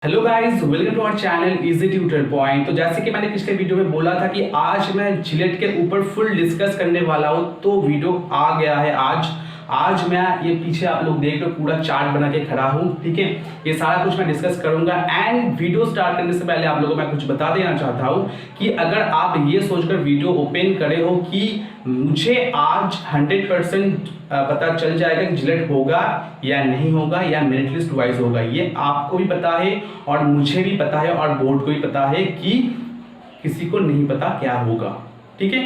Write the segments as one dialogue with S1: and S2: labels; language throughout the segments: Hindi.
S1: Hello guys, welcome to our channel easy tutor point. तो जैसे कि मैंने पिछले वीडियो में बोला था कि आज मैं जिलेट के ऊपर फुल डिस्कस करने वाला हूं, तो वीडियो आ गया है आज मैं ये पीछे आप लोग देख रहे हो पूरा चार्ट बना के खड़ा हूं। ठीक है, ये सारा कुछ मैं डिस्कस करूंगा। एंड वीडियो स्टार्ट करने से पहले आप लोगों को मैं कुछ बता देना चाहता हूं कि अगर आप ये सोचकर वीडियो ओपन करे हो कि मुझे आज 100% पता चल जाएगा कि जिलेट होगा या नहीं होगा या मेरिट लिस्ट वाइज होगा, ये आपको भी पता है और मुझे भी पता है और बोर्ड को भी पता है कि किसी को नहीं पता क्या होगा। ठीक है,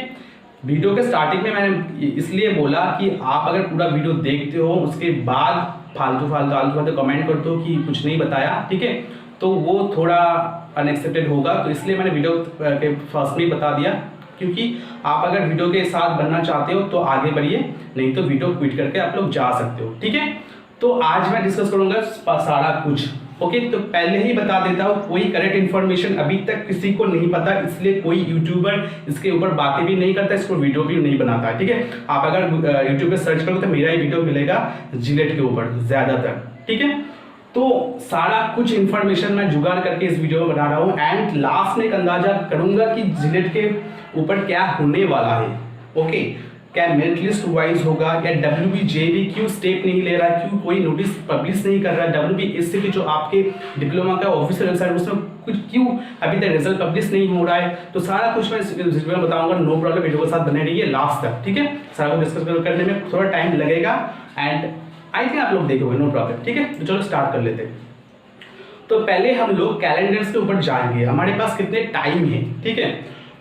S1: वीडियो के स्टार्टिंग में मैंने इसलिए बोला कि आप अगर पूरा वीडियो देखते हो उसके बाद फालतू कमेंट करते हो कि कुछ नहीं बताया, ठीक है, तो वो थोड़ा अनएक्सेप्टेड होगा। तो इसलिए मैंने वीडियो के फर्स्ट में ही बता दिया, क्योंकि आप अगर वीडियो के साथ बनना चाहते हो तो आगे बढ़िए, नहीं तो वीडियो क्विट करके आप लोग जा सकते हो। ठीक है, तो आज मैं डिस्कस करूंगा सारा कुछ। ओके, तो पहले ही बता देता हूँ, कोई करेक्ट इन्फॉर्मेशन अभी तक किसी को नहीं पता, इसलिए कोई यूट्यूबर इसके ऊपर बातें भी नहीं करता, इसको वीडियो भी नहीं बनाता है। ठीक है, आप अगर यूट्यूब पे सर्च करो तो मेरा ही वीडियो मिलेगा जिलेट के ऊपर ज्यादातर। ठीक है, तो सारा कुछ इन्फॉर्मेशन मैं जुगाड़ करके इस वीडियो में बना रहा हूँ एंड लास्ट में एक अंदाजा करूंगा कि जिलेट के ऊपर क्या होने वाला है। ओके, क्या मेरिट लिस्ट वाइज होगा या WBJB क्यों स्टेप नहीं ले रहा है, क्यों कोई नोटिस पब्लिश नहीं कर रहा है, WBSCT जो आपके डिप्लोमा का ऑफिशियल वेबसाइट उसमें कुछ क्यों अभी तक रिजल्ट पब्लिश नहीं हो रहा है, तो सारा कुछ मैं इस वीडियो में बताऊंगा। नो प्रॉब्लम, वीडियो के साथ बने रहिए लास्ट तक। ठीक है, सारा कुछ डिस्कस करने में थोड़ा टाइम लगेगा एंड आई थिंक आप लोग देखोगे, नो प्रॉब्लम। ठीक है, तो चलो स्टार्ट कर लेते हैं। तो पहले हम लोग कैलेंडर्स के ऊपर जाएंगे, हमारे पास कितने टाइम है। ठीक है,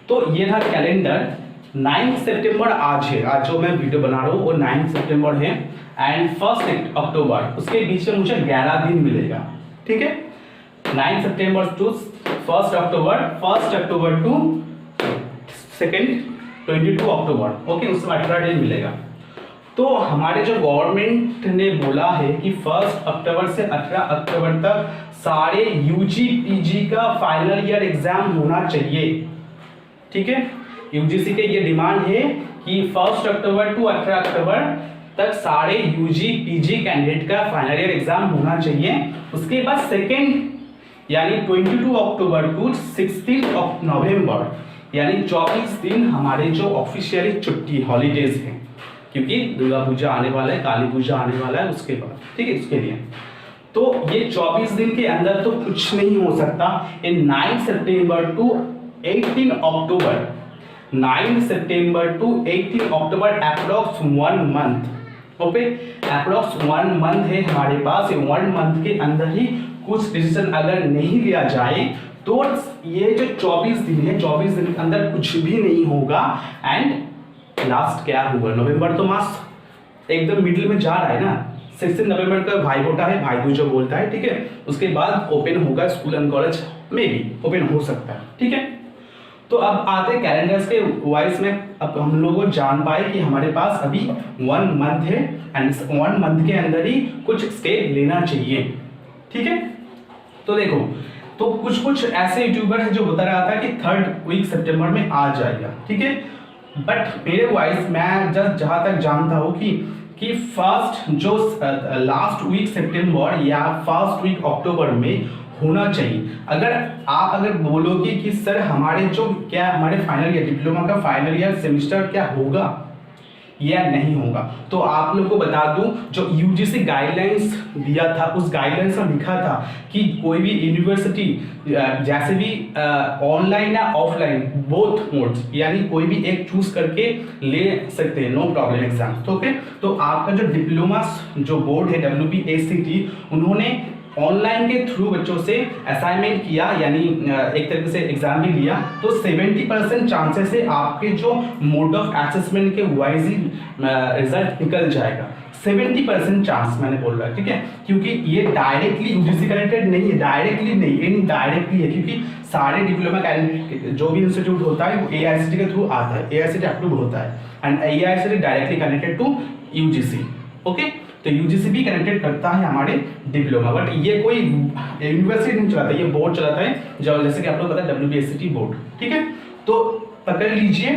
S1: तो ये था कैलेंडर। 9 सितंबर आज है, आज जो मैं वीडियो बना रहा हूँ वो 9 सितंबर है एंड 1 अक्टूबर, उसके बीच में मुझे 11 दिन मिलेगा। ठीक है, 9 सितंबर टू 1 अक्टूबर टू 22 अक्टूबर। ओके, उसमें 18 दिन मिलेगा। तो हमारे जो गवर्नमेंट ने बोला है कि 1 अक्टूबर से 18 अक्टूबर तक सारे यूजी पीजी का फाइनल ईयर एग्जाम होना चाहिए। ठीक है, यूजीसी के ये डिमांड है कि 1 अक्टूबर टू 18 अक्टूबर तक सारे यूजी पीजी कैंडिडेट का फाइनल ईयर एग्जाम होना चाहिए। उसके बाद सेकेंड यानी 22 अक्टूबर टू 16 नवंबर यानी 24 दिन हमारे जो ऑफिशियली छुट्टी हॉलीडेज हैं, क्योंकि दुर्गा पूजा आने वाला है, काली पूजा आने वाला है उसके बाद। ठीक है, उसके लिए तो ये 24 दिन के अंदर तो कुछ नहीं हो सकता। इन 9 सितंबर टू 18 अक्टूबर 9 सितंबर टू 18 अक्टूबर approx 1 month. Okay, approx 1 month है हमारे पास। 1 मंथ के अंदर ही कुछ डिसीजन अगर नहीं लिया जाए तो ये जो 24 दिन है, 24 दिन के अंदर कुछ भी नहीं होगा एंड लास्ट क्या होगा, नवंबर तो मास एकदम मिडिल में जा रहा है ना। 16 नवंबर का भाई फोटा है, भाई दूज जो बोलता है। ठीक है, उसके बाद ओपन होगा स्कूल एंड कॉलेज में भी ओपन हो सकता है। ठीक है, तो अब आते कैलेंडर्स के वाइज में। अब हम लोग जान पाए कि हमारे पास अभी 1 मंथ है एंड 1 मंथ के अंदर ही कुछ स्टेप लेना चाहिए। ठीक है, तो देखो, तो कुछ ऐसे यूट्यूबर है जो बता रहा था कि 3rd वीक सितंबर में आ जाएगा। ठीक है, बट मेरे वाइज मैं जस्ट जहां तक जानता हूं कि फर्स्ट जो लास्ट वीक सितंबर या फर्स्ट वीक अक्टूबर में होना चाहिए। अगर बोलोगे कि सर हमारे फाइनल ईयर डिप्लोमा का फाइनल ईयर सेमेस्टर क्या होगा या नहीं होगा, तो आप लोग को बता दूं, जो यूजीसी गाइडलाइंस दिया था उस गाइडलाइंस में लिखा था कि कोई भी यूनिवर्सिटी जैसे भी ऑनलाइन या ऑफलाइन बोथ मोड्स यानी कोई भी एक चूज करके ले सकते हैं, नो प्रॉब्लम एग्जाम। तो ओके, तो आपका जो डिप्लोमा जो बोर्ड है WBSCT, उन्होंने ऑनलाइन के थ्रू बच्चों से असाइनमेंट किया यानी एक तरीके से एग्जाम भी लिया, तो 70% चांसेस है आपके जो मोड ऑफ असेसमेंट के वाइज ही रिजल्ट निकल जाएगा। 70% चांस मैंने बोल रहा है। ठीक है, क्योंकि ये डायरेक्टली यूजीसी कनेक्टेड नहीं है, डायरेक्टली नहीं, इनडायरेक्टली है, क्योंकि सारे डिप्लोमा जो भी इंस्टीट्यूट होता है वो AICTE के थ्रू आता है, AICTE अप्रूव होता है and AICTE directly connected to UGC. Okay, तो यूजीसी भी कनेक्टेड करता है हमारे डिप्लोमा, बट ये कोई यूनिवर्सिटी नहीं चलाता, ये बोर्ड चलाता है, जैसे कि आप लोग पता है WBSCT बोर्ड। ठीक है, तो पकड़ लीजिए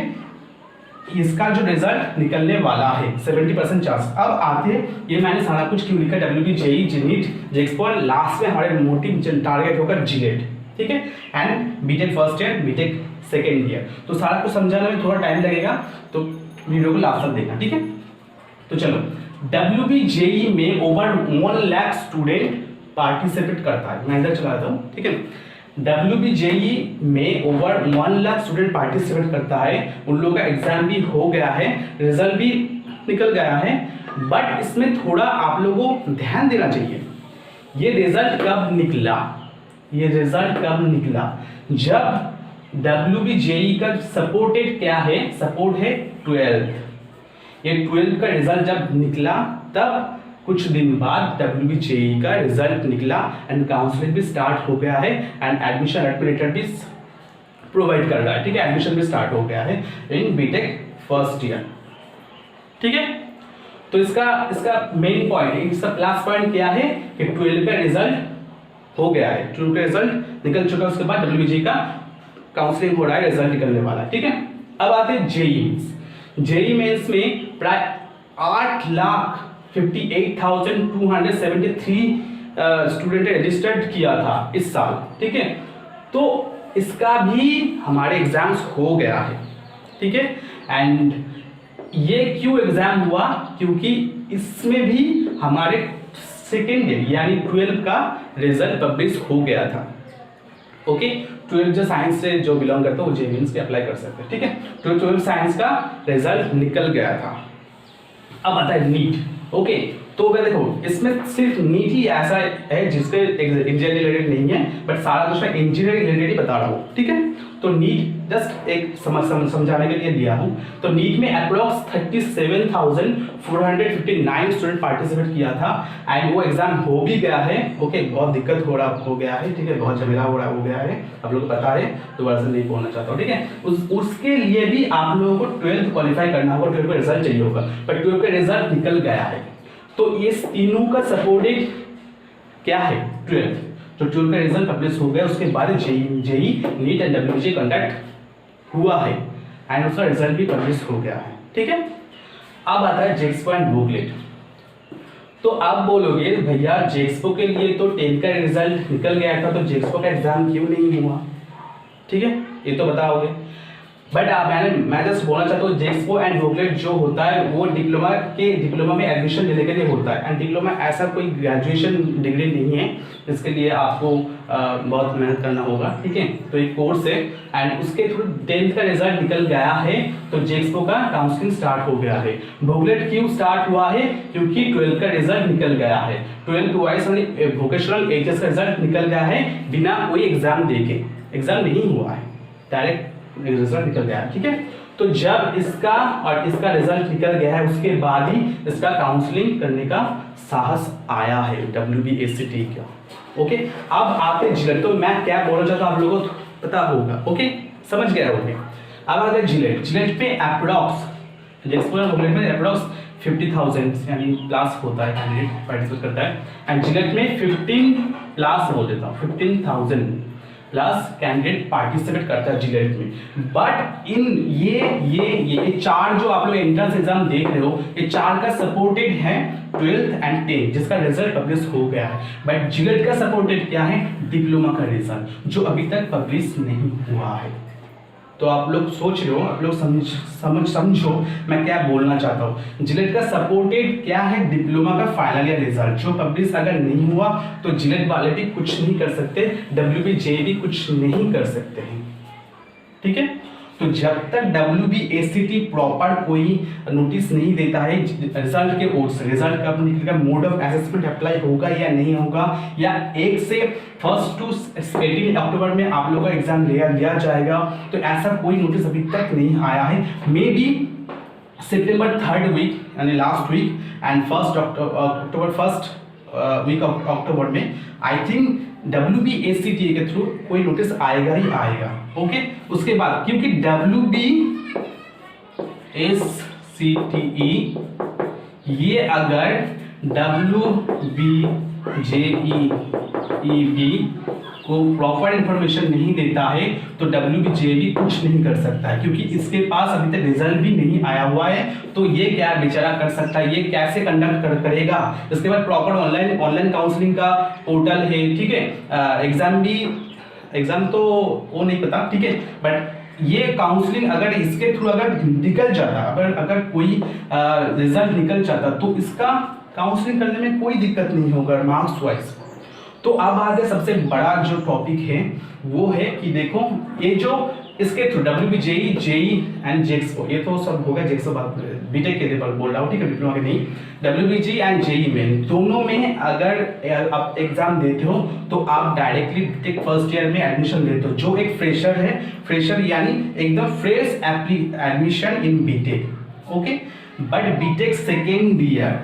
S1: इसका जो रिजल्ट निकलने वाला है 70% चांस। अब आते हैं, ये मैंने सारा कुछ क्यों लिखा, डब्ल्यूबी, जेई, जेनीट, जेएक्सपो, लास्ट में हमारे मोटिव टारगेट होगा जिलेट, ठीक है, and BTech first year, BTech second year. तो सारा कुछ समझाने में थोड़ा टाइम लगेगा, तो वीडियो को लास्ट तक देखना, ठीक है। तो चलो, डब्ल्यूबी जेई में ओवर 1 लाख स्टूडेंट पार्टिसिपेट करता है। मैं इधर चला जाता हूँ, ठीक है। डब्ल्यूबी जेई में ओवर 1 लाख स्टूडेंट पार्टिसिपेट करता है। उन लोगों का एग्जाम भी हो गया है, रिजल्ट भी निकल गया है, बट इसमें थोड़ा आप लोगों को ध्यान देना चाहिए। ये रिजल्ट कब निकला, ये रिजल्ट कब निकला, जब डब्ल्यूबी जेई का सपोर्टेड क्या है, सपोर्ट है 12th। ये 12th का रिजल्ट जब निकला, तब कुछ दिन बाद डब्ल्यूबी जेई का रिजल्ट निकला एंड काउंसलिंग भी स्टार्ट हो गया है एंड एडमिशन एडमिटर भी प्रोवाइड कर रहा है, ठीक है। एडमिशन भी स्टार्ट हो गया है इन बीटेक फर्स्ट ईयर, ठीक है। तो इसका मेन पॉइंट, इसका प्लस पॉइंट क्या है कि 12 का रिजल्ट हो गया है, 12 का रिजल्ट निकल चुका है, उसके बाद डब्ल्यूबी जेई का काउंसलिंग हो रहा है, रिजल्ट निकलने वाला है, ठीक है। अब आते हैं जेई मेंस। जेई मेंस में प्राय 8,58,273 स्टूडेंट रजिस्टर्ड किया था इस साल, ठीक है। तो इसका भी हमारे एग्जाम्स हो गया है, ठीक है। एंड ये क्यों एग्जाम हुआ, क्योंकि इसमें भी हमारे सेकेंड ईयर यानी 12 का रिजल्ट पब्लिश हो गया था, ओके। 12 जो साइंस से जो बिलोंग करते हैं वो जेई मेंस के अप्लाई कर सकते हैं, ठीक है। 12 साइंस का रिजल्ट निकल गया था। अब आता है नीट, ओके। तो अगर देखो, इसमें सिर्फ नीट ही ऐसा है जिसके इंजीनियरिंग रिलेटेड नहीं है, बट सारा दूसरा इंजीनियरिंग रिलेटेड ही बता रहा हूँ, ठीक है। तो नीट जस्ट एक समझाने के लिए दिया हूँ। तो नीट में अप्रोक्स 37,459 स्टूडेंट पार्टिसिपेट किया था एंड वो एग्जाम हो भी गया है, ओके। बहुत दिक्कत हो गया है, ठीक है, बहुत झमेला हो गया है, आप लोगों को पता है, दोबारा से नहीं बोलना चाहता हूँ, ठीक है। उसके लिए भी आप लोगों को 12th क्वालिफाई करना होगा, 12th का रिजल्ट चाहिए होगा, पर 12th का रिजल्ट निकल गया है। तो इस तीनों का सपोर्टेड क्या है 12th, जो 12th का रिजल्ट पब्लिश हो गया, उसके बाद जेई नीट एंड डब्ल्यूबीजे कंडक्ट हुआ है एंड उसका रिजल्ट भी पब्लिश हो गया है, ठीक है। अब आता है जेएक्सपो एंड बुकलेट। तो आप बोलोगे भैया जेएक्सपो के लिए तो 10th का रिजल्ट निकल गया था, तो जेएक्सपो का एग्जाम क्यों नहीं हुआ, ठीक है, ये तो बताओगे। बट मैं जस्ट बोलना चाहता हूँ, जेएक्सपो एंड बुकलेट जो होता है वो डिप्लोमा में एडमिशन लेने के लिए होता है, एंड डिप्लोमा ऐसा कोई ग्रेजुएशन डिग्री नहीं है, इसके लिए आपको बहुत मेहनत करना होगा, ठीक है। तो एक कोर्स है एंड उसके थ्रू 10th का रिजल्ट निकल गया है, तो जेएक्सपो का काउंसलिंग स्टार्ट हो गया है। बुकलेट क्यों स्टार्ट हुआ है, क्योंकि 12th का रिजल्ट निकल गया है, 12th वाइज वोकेशनल एचएस का रिजल्ट निकल गया है, बिना कोई एग्जाम देके, एग्जाम नहीं हुआ है, डायरेक्ट रिजल्ट निकल गया है, ठीक है। तो जब इसका और इसका रिजल्ट निकल गया है, उसके बाद ही इसका काउंसलिंग करने का साहस आया है WBACT का, ओके। अब आते जिलेट, तो मैं क्या बोलना चाहता हूँ आप लोगों को पता होगा, ओके, समझ गया होगे। अब आते जिलेट पे अप्रॉक्स में अप्रॉक्स 50,000 यानी प्लस होता है, कैंडिडेट पार्टिसिपेट करता है, एंड जिलेट में 15 प्लस बोल देता हूँ, 15,000 प्लस कैंडिडेट पार्टिसिपेट करता है जिलेट में। बट इन ये चार जो आप लोग एंट्रेंस एग्जाम देख रहे हो, ये चार का सपोर्टेड है 12th एंड 10th, जिसका रिजल्ट पब्लिश हो गया है। बट जिलेट का सपोर्टेड क्या है, डिप्लोमा का रिजल्ट, जो अभी तक पब्लिश नहीं हुआ है। तो आप लोग सोच रहे हो, आप लोग समझो मैं क्या बोलना चाहता हूँ। जिलेट का सपोर्टेड क्या है, डिप्लोमा का फाइनल ईयर रिजल्ट, जो पब्लिश अगर नहीं हुआ तो जिलेट वाले भी कुछ नहीं कर सकते, WBJ भी कुछ नहीं कर सकते हैं, ठीक है। तो जब तक WBACT प्रॉपर कोई नोटिस नहीं देता है रिजल्ट के ओर से, रिजल्ट कब निकलेगा, मोड ऑफ असेसमेंट अप्लाई होगा या नहीं होगा, या 1 से 1 टू 18 अक्टूबर में आप लोगों का एग्जाम लिया जाएगा, तो ऐसा कोई नोटिस अभी तक नहीं आया है। मे बी सितंबर 3rd वीक यानी last week end first week of अक्टूबर में आई थिंक WBACT के थ्रू कोई नोटिस आएगा ही आएगा, ओके। उसके बाद क्योंकि WBACTE ये अगर WBJEB को प्रॉपर इन्फॉर्मेशन नहीं देता है तो WBJ भी कुछ नहीं कर सकता है, क्योंकि इसके पास अभी तक रिजल्ट भी नहीं आया हुआ है। तो ये क्या बेचारा कर सकता है, ये कैसे कंडक्ट करेगा। इसके बाद प्रॉपर ऑनलाइन काउंसलिंग का पोर्टल है, ठीक है। एग्जाम तो वो नहीं पता, ठीक है, बट ये काउंसलिंग अगर इसके थ्रू अगर निकल जाता, अगर कोई रिजल्ट निकल जाता तो इसका काउंसलिंग करने में कोई दिक्कत नहीं होगा मार्क्स वाइज। तो अब आगे सबसे बड़ा जो टॉपिक है वो है कि देखो ये जो इसके through WBJ, JEE and JEXO, ये तो सब हो गया, JEXO बीटेक के लेवल बोल रहा हूँ, ठीक है, डिप्लोमा के नहीं। WBJ एंड JEE में दोनों में अगर आप एग्जाम देते हो तो आप डायरेक्टली बीटेक फर्स्ट ईयर में एडमिशन लेते हो। जो एक फ्रेशर है, फ्रेशर यानी एकदम fresh admission in BTech, okay. But BTech second year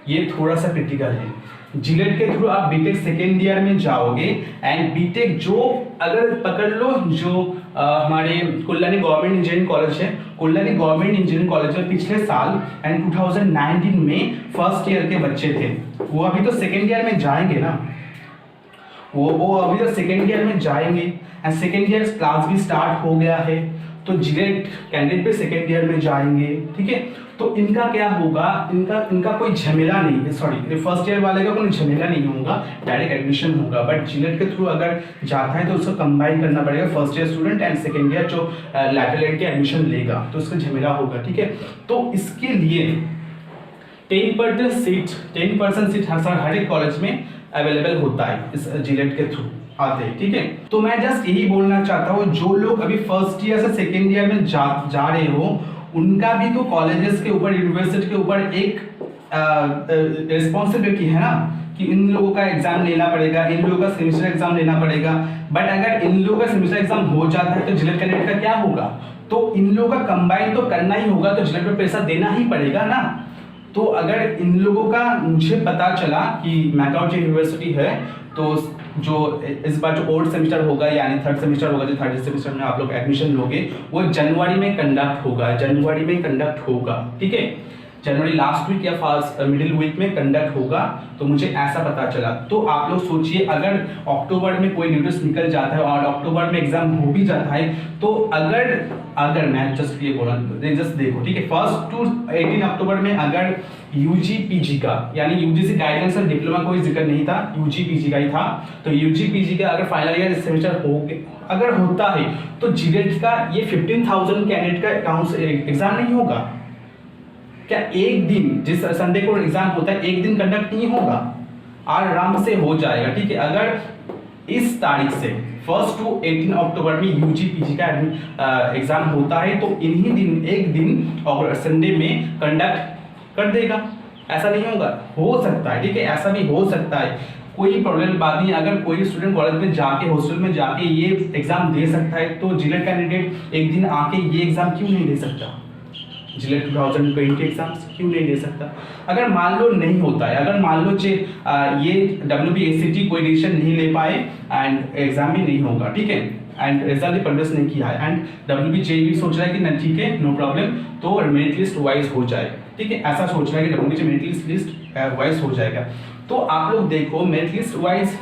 S1: ये थोड़ा सा क्रिटिकल है। जिलेट के थ्रू आप बीटेक सेकेंड ईयर में जाओगे एंड बीटेक जो अगर पकड़ लो जो हमारे कुल्लानी गवर्नमेंट इंजीनियरिंग कॉलेज है, कुल्लानी गवर्नमेंट इंजीनियरिंग कॉलेज में पिछले साल एंड 2019 में फर्स्ट ईयर के बच्चे थे, वो अभी तो सेकेंड ईयर में जाएंगे ना, वो अभी तो सेकेंड ईयर में जाएंगे एंड सेकेंड ईयर क्लास भी स्टार्ट हो गया है। तो जिलेट कैंडिडेट पे सेकेंड ईयर में जाएंगे, ठीक है। तो इनका क्या होगा, इनका कोई झमेला नहीं है, सॉरी फर्स्ट ईयर वाले का कोई झमेला नहीं होगा, डायरेक्ट एडमिशन होगा। बट जिलेट के थ्रू अगर जाता है तो उसको कंबाइन करना पड़ेगा, first year student and second year जो लैटरल के एडमिशन लेगा तो उसका झमेला होगा, ठीक है। तो इसके लिए 10% सीट हर एक कॉलेज में अवेलेबल होता है इस जिलेट के थ्रू आते हैं, ठीक है। तो मैं जस्ट यही बोलना चाहता हूँ, जो लोग अभी फर्स्ट ईयर से सेकेंड ईयर में जा रहे हो उनका भी तो कॉलेजेस के ऊपर, यूनिवर्सिटी के ऊपर एक रिस्पॉन्सिबिलिटी है ना कि इन लोगों का एग्जाम लेना पड़ेगा, इन लोगों का सेमेस्टर एग्जाम लेना पड़ेगा। बट अगर इन लोगों का सेमेस्टर एग्जाम हो जाता है तो जिलेट कैंडिडेट का क्या होगा, तो इन लोगों का कंबाइन तो करना ही होगा, तो जिलेट में पैसा देना ही पड़ेगा ना। तो अगर इन लोगों का मुझे पता चला कि मैकआउट यूनिवर्सिटी है तो जो इस बार जो फोर्थ सेमेस्टर होगा यानी थर्ड सेमेस्टर होगा, जो थर्ड सेमेस्टर में आप लोग एडमिशन लोगे वो जनवरी में कंडक्ट होगा, ठीक है। जनवरी लास्ट वीक या फर्स्ट मिडिल वीक में कंडक्ट होगा, तो मुझे ऐसा पता चला। तो आप लोग सोचिए अगर अक्टूबर में कोई नोटिस निकल जाता है और अक्टूबर में एग्जाम हो भी जाता है तो अगर मैं जस्ट ये बोला, जस्ट देखो, ठीक है, 1 to 18 अक्टूबर में अगर यूजी पीजी का यानी यूजीसी गाइडेंस और डिप्लोमा कोई जिक्र नहीं था, यूजी पीजी का ही था, तो यूजी पीजी का अगर फाइनल ईयर सेमेस्टर अगर होता है तो जिलेट का ये 15,000 कैंडिडेट का एग्जाम नहीं होगा क्या? एक दिन जिस संडे को एग्जाम होता है एक दिन कंडक्ट नहीं होगा, आराम से हो जाएगा, ठीक है। अगर इस तारीख से 1 to 18 अक्टूबर में यूजी पीजी का एग्जाम होता है तो इन्हीं दिन एक दिन और संडे में कंडक्ट कर देगा, ऐसा नहीं होगा, हो सकता है, ठीक है, ऐसा भी हो सकता है, कोई प्रॉब्लम बात नहीं। अगर कोई स्टूडेंट कॉलेज में जाके हॉस्टल में जाके ये एग्जाम दे सकता है तो जिलेट कैंडिडेट एक दिन आके ये एग्जाम क्यों नहीं दे सकता, जिलेट 2020 एग्जाम्स क्यों नहीं दे सकता। अगर मान लो नहीं होता है, अगर मान लो ये WBACT कोई डिसीजन नहीं ले पाए एंड एग्जाम भी नहीं होगा, ठीक है, एंड रिजल्ट भी पब्लिश नहीं किया है एंड WBJ भी सोच रहा है कि नहीं ठीक है नो प्रॉब्लम, तो मेरिट लिस्ट वाइज हो जाए, ठीक है, ऐसा सोच रहा है कि WBJ मेरिट लिस्ट वाइज हो जाएगा। तो आप लोग देखो मेरिट लिस्ट वाइज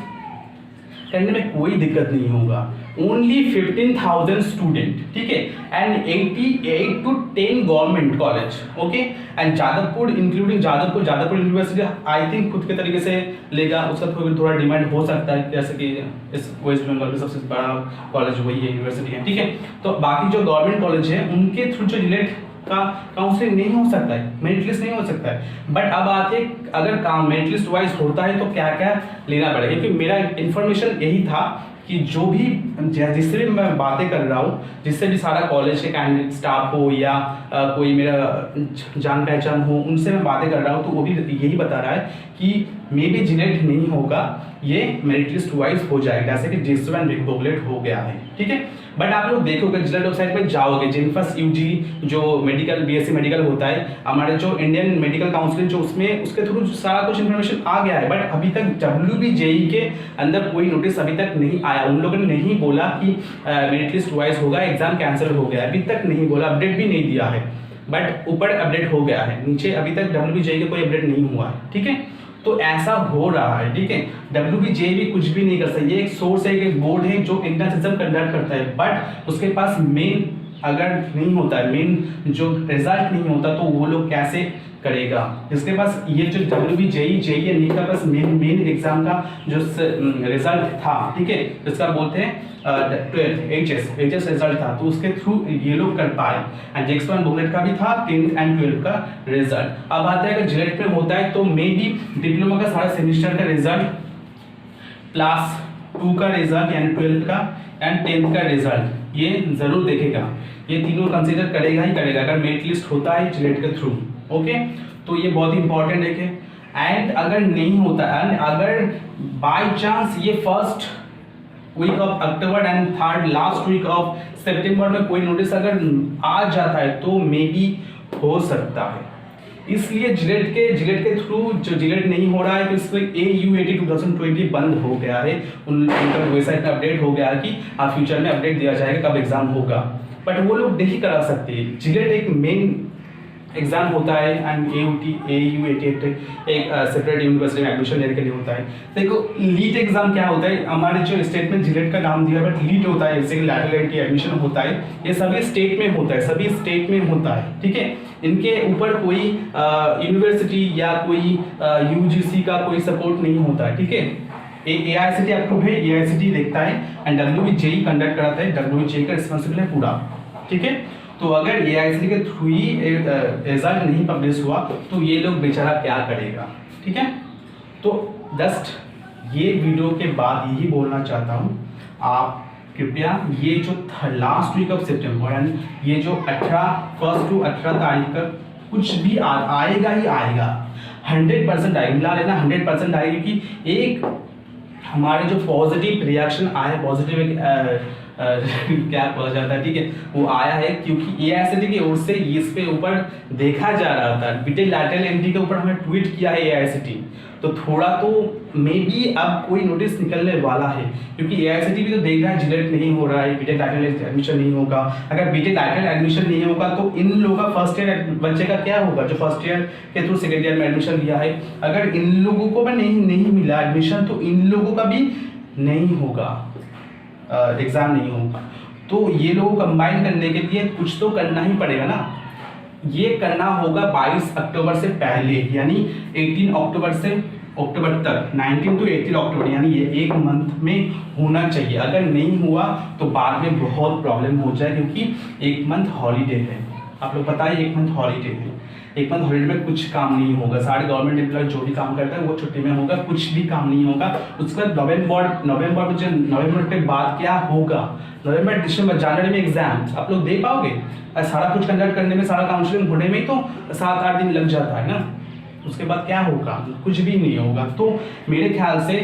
S1: करने में कोई दिक्कत नहीं होगा, ओनली 15,000 स्टूडेंट, ठीक है, and 88 to 10 government college, okay, and Jadavpur including Jadavpur university I think खुद के तरीके से लेगा, उसका थोड़ा डिमांड हो सकता है, जैसे कि इस वेस्ट बंगाल में सबसे बड़ा कॉलेज वही है, यूनिवर्सिटी है, ठीक है। तो बाकी जो गवर्नमेंट कॉलेज है उनके थ्रू जो रिलेट का काउंसलिंग नहीं हो सकता है, मेरिट लिस्ट नहीं हो सकता है। बट अब आते अगर काम मेरिट लिस्ट वाइज होता है तो क्या क्या लेना पड़ेगा, क्योंकि मेरा इन्फॉर्मेशन यही था कि जो भी जिससे भी मैं बातें कर रहा हूँ, जिससे भी सारा कॉलेज के कैंडिडेट स्टाफ हो या कोई मेरा जान पहचान हो, उनसे मैं बातें कर रहा हूँ तो वो भी यही बता रहा है कि मे बी जिलेट नहीं होगा, ये मेरिट लिस्ट वाइज हो जाएगा, जैसे कि JEXO एंड रिकॉग्निट हो गया है, ठीक है। बट आप लोग देखोगे जिलेट वेबसाइट पर जाओगे, जिनफस UG जो मेडिकल BSc मेडिकल होता है, हमारे जो इंडियन मेडिकल काउंसिल जो उसमें उसके थ्रू सारा कुछ इन्फॉर्मेशन आ गया है। बट अभी तक WBJE के अंदर कोई नोटिस अभी तक नहीं आया, उन लोगों ने नहीं बोला कि मेरिट लिस्ट वाइज होगा, एग्जाम कैंसिल हो गया है, अभी तक नहीं बोला, अपडेट भी नहीं दिया है। बट ऊपर अपडेट हो गया है, नीचे अभी तक WBJE का कोई अपडेट नहीं हुआ है, ठीक है। तो ऐसा हो रहा है, ठीक है। WBJ भी कुछ भी नहीं कर सकता, ये एक सोर्स है, एक बोर्ड है जो इंटरनल सिस्टम कंडक्ट करता है, बट उसके पास मेन अगर नहीं होता है, मेन जो रिजल्ट नहीं होता, तो वो लोग कैसे करेगा। जिसके पास ये जो WBJEE नीट का पास मेन एग्जाम का जो रिजल्ट था, ठीक है, जिसका बोलते हैं 12th HS रिजल्ट था, तो उसके थ्रू ये लोग कर पाए। एंड JX1 बुकलेट का भी था 10th एंड 12th का रिजल्ट। अब आता है अगर JELET पे होता है तो मे बी डिप्लोमा का सारा सेमिस्टर का रिजल्ट क्लास 2 का रिजल्ट यानी 12th का एंड 10th का रिजल्ट ये जरूर देखेगा, ये तीनों कंसीडर करेगा ही करेगा अगर मेरिट लिस्ट होता है JELET के थ्रू। ओके, तो ये बहुत ही इंपॉर्टेंट है। एंड अगर नहीं होता एंड अगर बाय चांस ये फर्स्ट वीक ऑफ अक्टूबर and third last week of सितंबर में कोई नोटिस अगर आ जाता है तो मे बी हो सकता है। इसलिए JELET के थ्रू जो JELET नहीं हो रहा है तो इसमें AUAT 2020 बंद हो गया है, उनका वेबसाइट में अपडेट हो गया है कि आप फ्यूचर में अपडेट दिया जाएगा कब एग्जाम होगा, बट वो लोग नहीं करा सकते। JELET एक मेन एग्जाम होता है एंड AUAT एक सेपरेट यूनिवर्सिटी में एडमिशन लेने के लिए होता है। देखो लीट एग्जाम क्या होता है, हमारे जो स्टेट में JELET का नाम दिया है बट लीट होता है, जैसे लैटरल एंट्री एडमिशन होता है, ये सभी स्टेट में होता है, सभी स्टेट में होता है, ठीक है। इनके ऊपर कोई यूनिवर्सिटी या कोई UGC का कोई सपोर्ट नहीं होता है, ठीक है। AICTE अप्रूव है, AICTE देखता है एंड WBJEE कंडक्ट कराता है, WBJEE का रिस्पॉन्सिबल है पूरा, ठीक है। तो अगर AICTE के थ्रू ही रिजल्ट नहीं पब्लिश हुआ तो ये लोग बेचारा क्या करेगा, ठीक है। तो जस्ट ये वीडियो के बाद यही बोलना चाहता हूँ, आप कृपया ये जो लास्ट वीक ऑफ सितंबर यानी ये जो 1 to 18 तारीख का कुछ भी आएगा ही आएगा, 100% आएगा, मिला लेना 100% आएगी कि एक हमारे जो पॉजिटिव रिएक्शन आए, पॉजिटिव क्या बोला जाता है, ठीक है, वो आया है क्योंकि AICTE की ओर से इस पे ऊपर देखा जा रहा था, बीटेक लैटरल एंट्री के ऊपर हमें ट्वीट किया है AICTE, तो थोड़ा तो मे बी अब कोई नोटिस निकलने वाला है क्योंकि AICTE भी तो देख रहा है JELET नहीं हो रहा है, बीटेक लैटरल एडमिशन नहीं होगा। अगर बीटेक लैटरल एडमिशन नहीं होगा तो इन लोगों का फर्स्ट ईयर बच्चे का क्या होगा जो फर्स्ट ईयर के थ्रू सेकेंड ईयर में एडमिशन लिया है, अगर इन लोगों को भी नहीं मिला एडमिशन तो इन लोगों का भी नहीं होगा, एग्जाम नहीं होगा। तो ये लोगों को कंबाइन करने के लिए कुछ तो करना ही पड़ेगा ना, ये करना होगा 22 अक्टूबर से पहले, यानी 18 अक्टूबर से अक्टूबर तक, 19 to 18 अक्टूबर, यानी ये एक मंथ में होना चाहिए। अगर नहीं हुआ तो बाद में बहुत प्रॉब्लम हो जाए क्योंकि एक मंथ हॉलीडे है, आप लोग बताइए, एक मंथ हॉलीडे है, एक मंथ हॉलीडे में कुछ काम नहीं होगा, सारे गवर्नमेंट एम्प्लॉय जो भी काम करता है वो छुट्टी में होगा, कुछ भी काम नहीं होगा। उसके बाद नवंबर के बाद क्या होगा, नवंबर दिसंबर जनवरी में एग्जाम आप लोग दे पाओगे? सारा कुछ कंडक्ट करने में, सारा काउंसलिंग होने में ही तो 7-8 दिन लग जाता है ना, उसके बाद क्या होगा, कुछ भी नहीं होगा। तो मेरे ख्याल से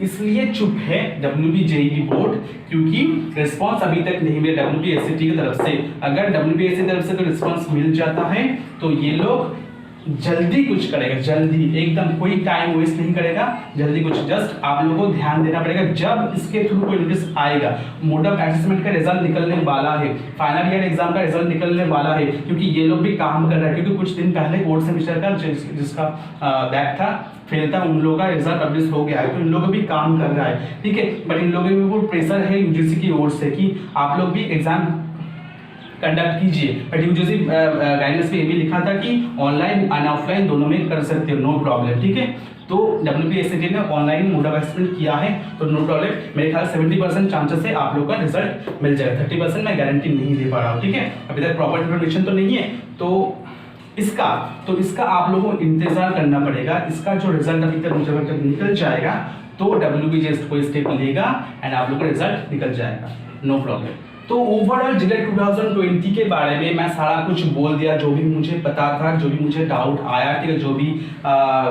S1: इसलिए चुप है WBJEE बोर्ड क्योंकि रिस्पांस अभी तक नहीं मिला WBSCT की तरफ से। अगर WBSCT की तरफ से तो रिस्पांस मिल जाता है तो ये लोग जल्दी कुछ करेगा, जल्दी, एकदम कोई टाइम वेस्ट नहीं करेगा, जल्दी कुछ, जस्ट आप लोगों को ध्यान देना पड़ेगा। जब इसके थ्रू कोई नोटिस आएगा, मोड ऑफ असेसमेंट का रिजल्ट निकलने वाला है, फाइनल ईयर एग्जाम का रिजल्ट निकलने वाला है, क्योंकि ये लोग भी काम कर रहे हैं, क्योंकि कुछ दिन पहले फोर्थ सेमेस्टर का जिसका बैक था, फेल था, उन लोगों का रिजल्ट पब्लिश हो गया है, तो इन लोग भी काम कर रहा है, ठीक है। बट इन लोगों में वो प्रेशर है UGC की ओर से कि आप लोग भी एग्जाम कंडक्ट कीजिए, बट UGC गाइडेंस में ये भी लिखा था कि ऑनलाइन एंड ऑफलाइन दोनों में कर सकते हो, नो प्रॉब्लम, ठीक है। तो WBSCT ने ऑनलाइन मोड ऑफ असेसमेंट किया है तो नो प्रॉब्लम, मेरे ख्याल 70% चांसेस है आप लोग का रिजल्ट मिल जाएगा, 30% मैं गारंटी नहीं दे पा रहा हूँ, ठीक है। अभी तक प्रॉपर इन्फॉर्मेशन तो नहीं है, तो इसका आप लोगों को इंतजार करना पड़ेगा। इसका जो रिजल्ट अभी तक मुझे तक निकल जाएगा तो WBJ कोई स्टेप लेगा एंड आप लोग का रिजल्ट निकल जाएगा, नो प्रॉब्लम। तो ओवरऑल JELET 2020 के बारे में मैं सारा कुछ बोल दिया, जो भी मुझे पता था, जो भी मुझे डाउट आया, ठीक है, जो भी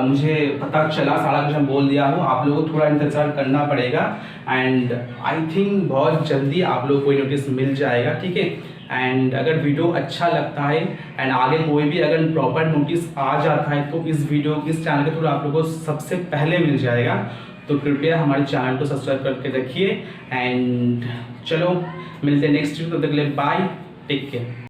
S1: मुझे पता चला, सारा कुछ मैं बोल दिया हूँ। आप लोगों को थोड़ा इंतजार करना पड़ेगा एंड आई थिंक बहुत जल्दी आप लोगों को नोटिस मिल जाएगा, ठीक है। एंड अगर वीडियो अच्छा लगता है एंड आगे कोई भी अगर प्रॉपर नोटिस आ जाता है तो इस चैनल के थ्रू आप लोगों को सबसे पहले मिल जाएगा। तो कृपया हमारे चैनल को सब्सक्राइब करके रखिए एंड चलो मिलते हैं नेक्स्ट वीडियो, तब तक के लिए बाय, टेक केयर।